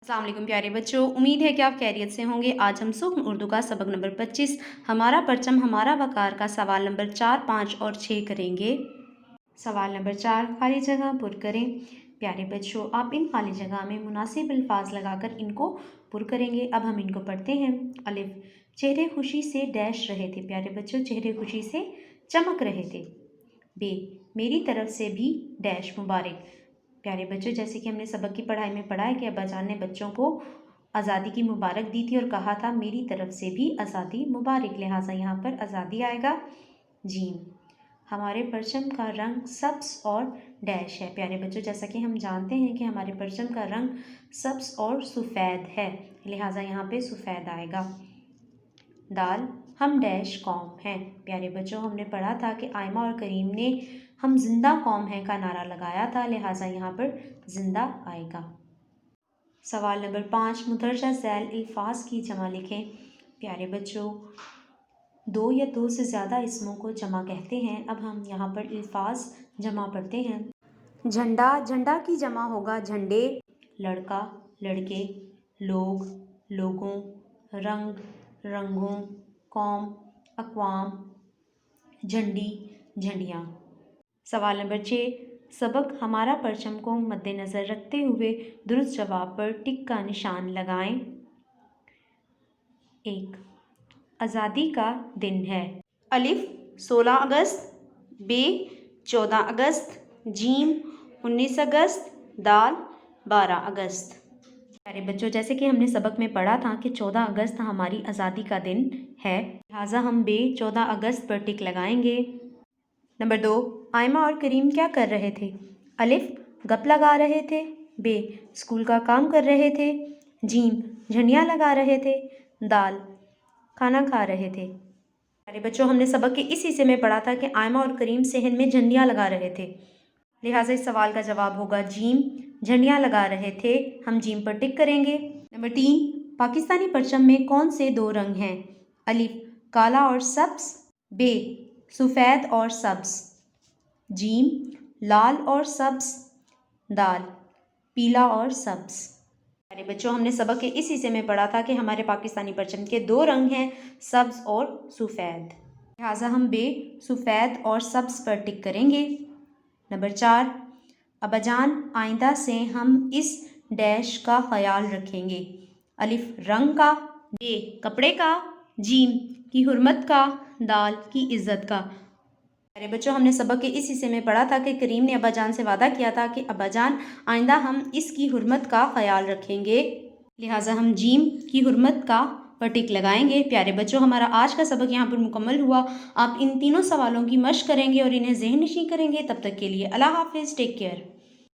अस्सलाम वालेकुम प्यारे बच्चों, उम्मीद है कि आप खैरियत से होंगे। आज हम सूक्ष्म उर्दू का सबक नंबर 25 हमारा परचम हमारा वकार का सवाल नंबर 4, 5 और 6 करेंगे। सवाल नंबर 4, खाली जगह पुर करें। प्यारे बच्चों, आप इन खाली जगह में मुनासिब अल्फाज लगाकर इनको पुर करेंगे। अब हम इनको पढ़ते हैं। अलिफ, चेहरे खुशी से डैश रहे थे। प्यारे बच्चों, चेहरे खुशी से चमक रहे थे। बे, मेरी तरफ से भी डैश मुबारक। प्यारे बच्चों, जैसे कि हमने सबक की पढ़ाई में पढ़ा है कि अब्बाजान ने बच्चों को आज़ादी की मुबारक दी थी और कहा था मेरी तरफ से भी आज़ादी मुबारक, लिहाजा यहाँ पर आज़ादी आएगा। जीम, हमारे परचम का रंग सब्ज़ और डैश है। प्यारे बच्चों, जैसा कि हम जानते हैं कि हमारे परचम का रंग सब्ज़ और सफ़ेद है, लिहाजा यहाँ पे सफ़ेद आएगा। दाल, हम डैश कौम हैं। प्यारे बच्चों, हमने पढ़ा था कि आयमा और करीम ने हम जिंदा कौम हैं का नारा लगाया था, लिहाजा यहाँ पर जिंदा आएगा। सवाल नंबर 5, मुदर्जा झैल अल्फाज की जमा लिखें। प्यारे बच्चों, दो या दो से ज़्यादा इसमों को जमा कहते हैं। अब हम यहाँ पर अल्फाज जमा पढ़ते हैं। झंडा, झंडा की जमा होगा झंडे। लड़का, लड़के। लोग, लोगों। रंग, रंगों। कौम, अक़वाम। झंडी, झंडियाँ। सवाल नंबर 6, सबक हमारा परचम को मद्देनज़र रखते हुए दुरुस्त जवाब पर टिक का निशान लगाएं। 1, आज़ादी का दिन है। अलिफ, 16 अगस्त। बे, 14 अगस्त। जीम, 19 अगस्त। दाल, 12 अगस्त। प्यारे बच्चों, जैसे कि हमने सबक में पढ़ा था कि 14 अगस्त हमारी आज़ादी का दिन है, लिहाजा हम बे 14 अगस्त पर टिक लगाएंगे। नंबर 2, आयमा और करीम क्या कर रहे थे? अलिफ, गप लगा रहे थे। बे, स्कूल का काम कर रहे थे। जीम, झंडियाँ लगा रहे थे। दाल, खाना खा रहे थे। अरे बच्चों, हमने सबक के इस हिस्से में पढ़ा था कि आयमा और करीम सेहन में झंडियाँ लगा रहे थे, लिहाजा इस सवाल का जवाब होगा जीम, झंडियाँ लगा रहे थे। हम जीम पर टिक करेंगे। नंबर 3, पाकिस्तानी परचम में कौन से दो रंग हैं? अलिफ, काला और सब्ज़। बे, सफ़ेद और सब्ज़। जीम, लाल और सब्ज़। दाल, पीला और सब्ज़। अरे बच्चों, हमने सबक के इस हिस्से में पढ़ा था कि हमारे पाकिस्तानी परचम के दो रंग हैं, सब्ज़ और सफ़ेद, लिहाजा हम बे, सफ़ेद और सब्ज़ पर टिक करेंगे। नंबर 4, अब्बाजान आइंदा से हम इस डैश का ख्याल रखेंगे। अलिफ, रंग का। बे, कपड़े का। जीम, की हुर्मत का। दाल, की इज़्ज़त का। अरे बच्चों, हमने सबक के इस हिस्से में पढ़ा था कि करीम ने अब्बाजान से वादा किया था कि अब्बाजान आइंदा हम इसकी हुर्मत का ख्याल रखेंगे, लिहाजा हम जीम, की हुर्मत का पर टिक लगाएंगे। प्यारे बच्चों, हमारा आज का सबक यहाँ पर मुकम्मल हुआ। आप इन तीनों सवालों की मश्क करेंगे और इन्हें ज़हन नशीं करेंगे। तब तक के लिए अल्लाह हाफ़िज़, टेक केयर।